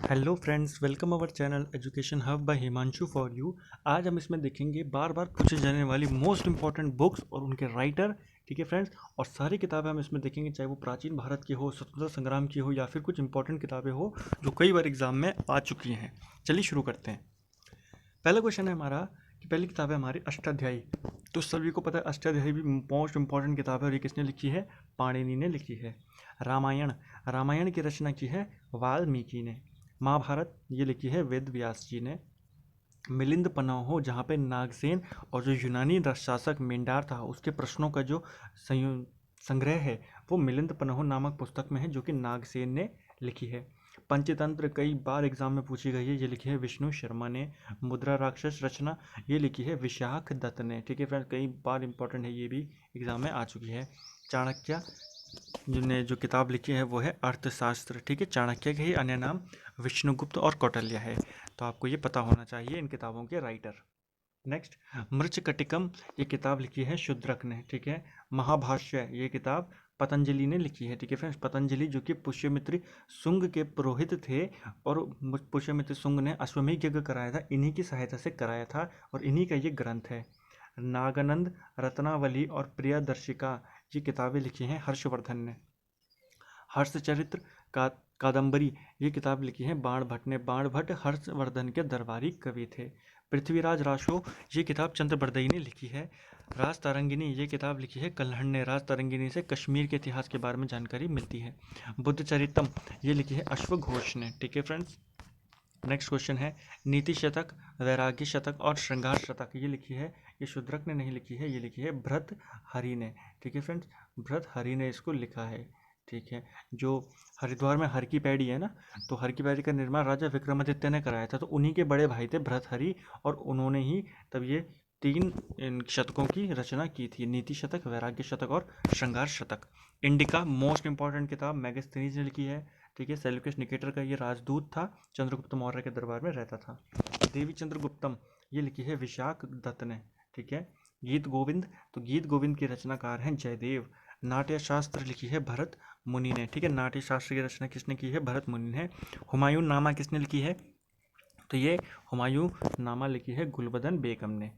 Hello friends, welcome our channel education hub by Himanshu for you. आज हम इसमें देखेंगे बार बार पूछे जाने वाली मोस्ट इंपॉर्टेंट बुक्स और उनके राइटर। ठीक है फ्रेंड्स, और सारी किताबें हम इसमें देखेंगे, चाहे वो प्राचीन भारत की हो, स्वतंत्रता संग्राम की हो, या फिर कुछ इंपॉर्टेंट किताबें हो जो कई बार एग्जाम में आ चुकी हैं। चलिए शुरू करते हैं। पहला क्वेश्चन है हमारा कि पहली किताब है हमारी अष्टाध्यायी। तो सभी को पता है अष्टाध्यायी भी मोस्ट इंपॉर्टेंट किताब है, और ये किसने लिखी है? पाणिनि ने लिखी है। रामायण, रामायण की रचना की है वाल्मीकि ने। महाभारत ये लिखी है वेद व्यास जी ने। मिलिंद पन्हो, जहाँ पे नागसेन और जो यूनानी शासक मेंडार था उसके प्रश्नों का जो संग्रह है वो मिलिंद पन्हो नामक पुस्तक में है, जो कि नागसेन ने लिखी है। पंचतंत्र कई बार एग्जाम में पूछी गई है, ये लिखी है विष्णु शर्मा ने। मुद्रा राक्षस रचना ये लिखी है विशाख दत्त ने। ठीक है फ्रेंड्स, कई बार इंपॉर्टेंट है, ये भी एग्जाम में आ चुकी है। चाणक्य जिन्हें जो किताब लिखी है वो है अर्थशास्त्र। ठीक है, चाणक्य के ही अन्य नाम विष्णुगुप्त और कौटिल्य है, तो आपको ये पता होना चाहिए इन किताबों के राइटर। नेक्स्ट, मृच्छकटिकम ये किताब लिखी है शूद्रक ने। ठीक है, महाभाष्य ये किताब पतंजलि ने लिखी है। ठीक है फ्रेंड्स, पतंजलि जो कि पुष्यमित्र शुंग के पुरोहित थे, और पुष्यमित्र शुंग ने अश्वमेध यज्ञ कराया था, इन्हीं की सहायता से कराया था, और इन्हीं का ये ग्रंथ है। नागानंद, रत्नावली और प्रियदर्शिका ये किताबें लिखी हैं हर्षवर्धन ने। हर्षचरित्र का कादम्बरी ये किताब लिखी है बाण भट्ट ने। बाण भट्ट हर्षवर्धन के दरबारी कवि थे। पृथ्वीराज रासो ये किताब चंद्रबरदई ने लिखी है। राज तारंगिनी ये किताब लिखी है कल्हण ने। राज तारंगिनी से कश्मीर के इतिहास के बारे में जानकारी मिलती है। बुद्ध चरितम ये लिखी है अश्वघोष ने। ठीक है फ्रेंड्स, नेक्स्ट क्वेश्चन है नीति शतक, वैराग्य शतक और श्रृंगार शतक ये लिखी है, ये शूद्रक ने नहीं लिखी है, ये लिखी है भरत हरि ने। ठीक है फ्रेंड्स, भरत हरि ने इसको लिखा है। ठीक है, जो हरिद्वार में हर की पैड़ी है ना, तो हर की पैड़ी का निर्माण राजा विक्रमादित्य ने कराया था, तो उन्हीं के बड़े भाई थे भरत हरि, और उन्होंने ही तब ये तीन इन शतकों की रचना की थी, नीति शतक, वैराग्य शतक और श्रृंगार शतक। इंडिका मोस्ट इंपॉर्टेंट किताब मैगस्थनीज ने लिखी है। ठीक है, सेल्यूकस निकेटर का ये राजदूत था, चंद्रगुप्त मौर्य के दरबार में रहता था। देवी चंद्रगुप्तम ये लिखी है विशाख दत्त ने। ठीक है, गीत गोविंद, तो गीत गोविंद के रचनाकार हैं जयदेव। नाट्य शास्त्र लिखी है भरत मुनि ने। ठीक है, नाट्य शास्त्र की रचना किसने की है? भरत मुनि ने। हुमायूं नामा किसने लिखी है? तो ये हुमायूं नामा लिखी है गुलबदन बेगम ने।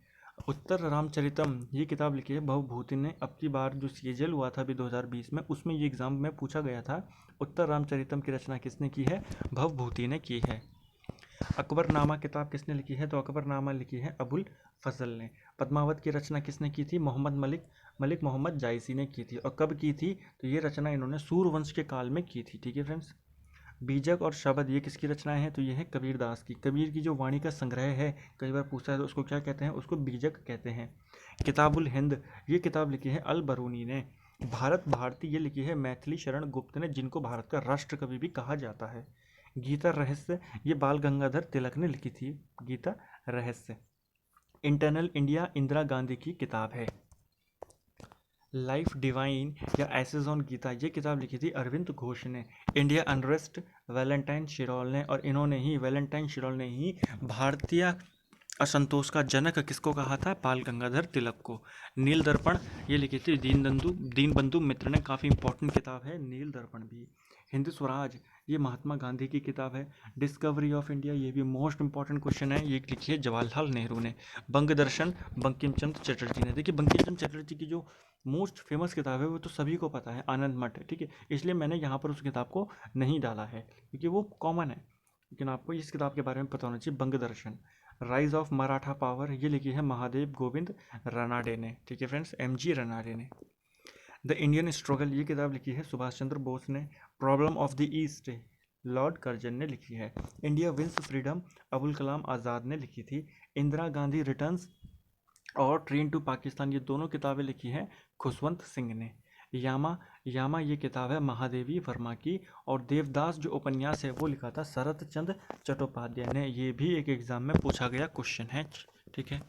उत्तर रामचरितम ये किताब लिखी है भवभूति ने। अब की बार जो सीजल हुआ था अभी 2020 में, उसमें ये एग्जाम में पूछा गया था। उत्तर रामचरितम की रचना किसने की है? भवभूति ने की है। अकबरनामा किताब किसने लिखी है? तो अकबरनामा लिखी है अबुल फजल ने। पद्मावत की रचना किसने की थी? मोहम्मद मलिक मोहम्मद जायसी ने की थी। और कब की थी? तो ये रचना इन्होंने सूर्यवंश के काल में की थी। ठीक है फ्रेंड्स, बीजक और शबद ये किसकी रचनाएं हैं? तो ये है कबीर दास की। कबीर की जो वाणी का संग्रह है, कई बार पूछा है तो उसको क्या कहते हैं? उसको बीजक कहते हैं। किताबुल हिंद ये किताब लिखी है अल बरूनी ने। भारत भारती ये लिखी है मैथिली शरण गुप्त ने, जिनको भारत का राष्ट्र कवि भी कहा जाता है। गीता रहस्य ये बाल गंगाधर तिलक ने लिखी थी। गीता रहस्य। इंटरनल इंडिया इंदिरा गांधी की किताब है। लाइफ डिवाइन या एसेज ऑन गीता ये किताब लिखी थी अरविंद घोष ने। इंडिया अनरेस्ट वैलेंटाइन शिरोल ने, और इन्होंने ही वैलेंटाइन शिरोल ने ही भारतीय असंतोष का जनक किसको कहा था? बाल गंगाधर तिलक को। नील दर्पण ये लिखी थी दीन बंधु मित्र ने। काफ़ी इंपॉर्टेंट किताब है नील दर्पण भी। हिंद स्वराज ये महात्मा गांधी की किताब है। डिस्कवरी ऑफ इंडिया ये भी मोस्ट इंपॉर्टेंट क्वेश्चन है, ये लिखी है जवाहरलाल नेहरू ने। बंग दर्शन बंकिम चंद्र चटर्जी ने। देखिए बंकिम चंद्र चटर्जी की जो मोस्ट फेमस किताब है वो तो सभी को पता है, आनंद मठ। ठीक है, इसलिए मैंने यहाँ पर उस किताब को नहीं डाला है क्योंकि वो कॉमन है, लेकिन आपको इस किताब के बारे में पता होना चाहिए। बंग दर्शन। राइज ऑफ मराठा पावर ये लिखी है महादेव गोविंद रनाडे ने। ठीक है फ्रेंड्स, MG रनाडे ने। द इंडियन स्ट्रगल ये किताब लिखी है सुभाष चंद्र बोस ने। Problem of the east Lord Curzon ने लिखी है। India wins freedom Abul Kalam Azad ने लिखी थी। इंदिरा गांधी रिटर्न्स और ट्रेन टू पाकिस्तान ये दोनों किताबें लिखी हैं खुशवंत सिंह ने। यामा यामा ये किताब है महादेवी वर्मा की। और देवदास जो उपन्यास है वो लिखा था शरत चंद्र चट्टोपाध्याय ने। ये भी एक एग्जाम में पूछा गया क्वेश्चन है। ठीक है,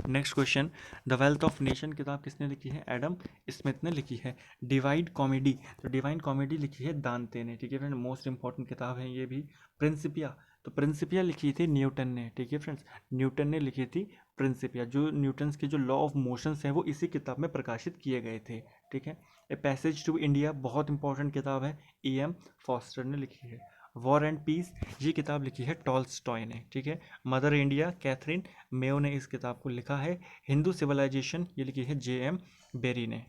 next question, the wealth of nation किताब किसने लिखी है? एडम स्मिथ ने लिखी है। डिवाइड कॉमेडी, तो डिवाइन कॉमेडी लिखी है दांते ने। ठीक है फ्रेंड, मोस्ट इंपॉर्टेंट किताब है ये भी। प्रिंसिपिया, तो प्रिंसिपिया लिखी थी न्यूटन ने। ठीक है फ्रेंड्स, न्यूटन ने लिखी थी प्रिंसिपिया। जो न्यूटन्स के जो लॉ ऑफ मोशंस हैं वो इसी किताब में प्रकाशित किए गए थे। ठीक है, ए पैसेज टू इंडिया बहुत इंपॉर्टेंट किताब है, EM फॉस्टर ने लिखी है। वॉर एंड पीस ये किताब लिखी है टॉल्स्टॉय ने, ठीक है। मदर इंडिया कैथरीन मेयो ने इस किताब को लिखा है। हिंदू सिविलाइजेशन ये लिखी है J.M. बेरी ने।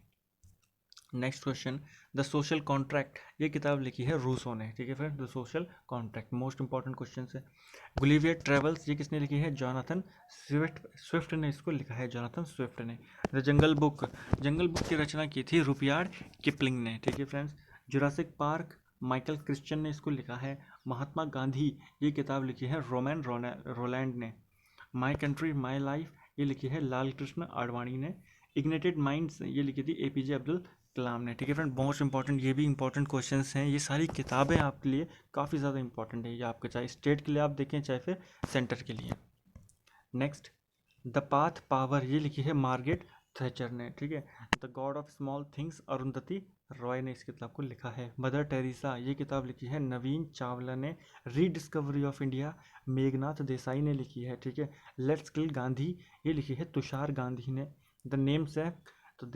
Next question, the social contract ये किताब लिखी है रूसो ने, ठीक है friends. The social contract most important question है। गुलिवियर ट्रेवल्स ये किसने लिखी है? जॉनथन स्विफ्ट ने इसको लिखा है, जॉनथन स्विफ्ट ने। द जंगल बुक की रचना की थी रुडयार्ड किपलिंग ने, ठीक है friends. Jurassic park Michael Christian ने इसको लिखा है। महात्मा गांधी ये किताब लिखी है रोमैन रोलैंड ने। माई कंट्री माई लाइफ ये लिखी है लाल कृष्ण आडवाणी ने। इग्नाइटेड माइंड्स ये लिखी थी APJ अब्दुल कलाम ने, ठीक है फ्रेंड। मोस्ट इंपॉर्टेंट ये भी इंपॉर्टेंट क्वेश्चंस हैं। ये सारी किताबें आपके लिए काफ़ी ज़्यादा इंपॉर्टेंट है, ये आपके चाहे स्टेट के लिए आप देखें चाहे फिर सेंटर के लिए। नेक्स्ट, द पाथ पावर ये लिखी है मार्गरेट थैचर ने, ठीक है। The God of small things Arundhati Roy ने इस किताब को लिखा है। मदर टेरेसा ये किताब लिखी है नवीन चावला ने। Rediscovery of India Meghnath Desai ने लिखी है, ठीक है। लेट्स किल गांधी ये लिखी है तुषार गांधी ने। द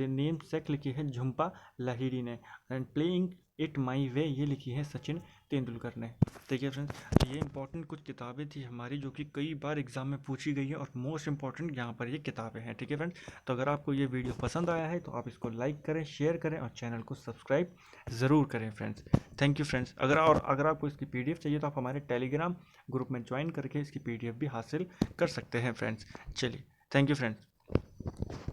नेम सेक लिखी है झुम्पा लाहिड़ी ने। एंड प्लेइंग इट माई वे ये लिखी है सचिन तेंदुलकर ने। ठीक है फ्रेंड्स, तो ये इंपॉर्टेंट कुछ किताबें थी हमारी जो कि कई बार एग्जाम में पूछी गई है और मोस्ट इंपॉर्टेंट यहाँ पर ये किताबें हैं, ठीक है फ्रेंड्स। तो अगर आपको ये वीडियो पसंद आया है तो आप इसको लाइक करें, शेयर करें और चैनल को सब्सक्राइब ज़रूर करें फ्रेंड्स। Thank you friends. अगर आपको इसकी PDF चाहिए तो आप हमारे टेलीग्राम ग्रुप में ज्वाइन करके इसकी PDF भी हासिल कर सकते हैं फ्रेंड्स। चलिए, थैंक यू फ्रेंड्स।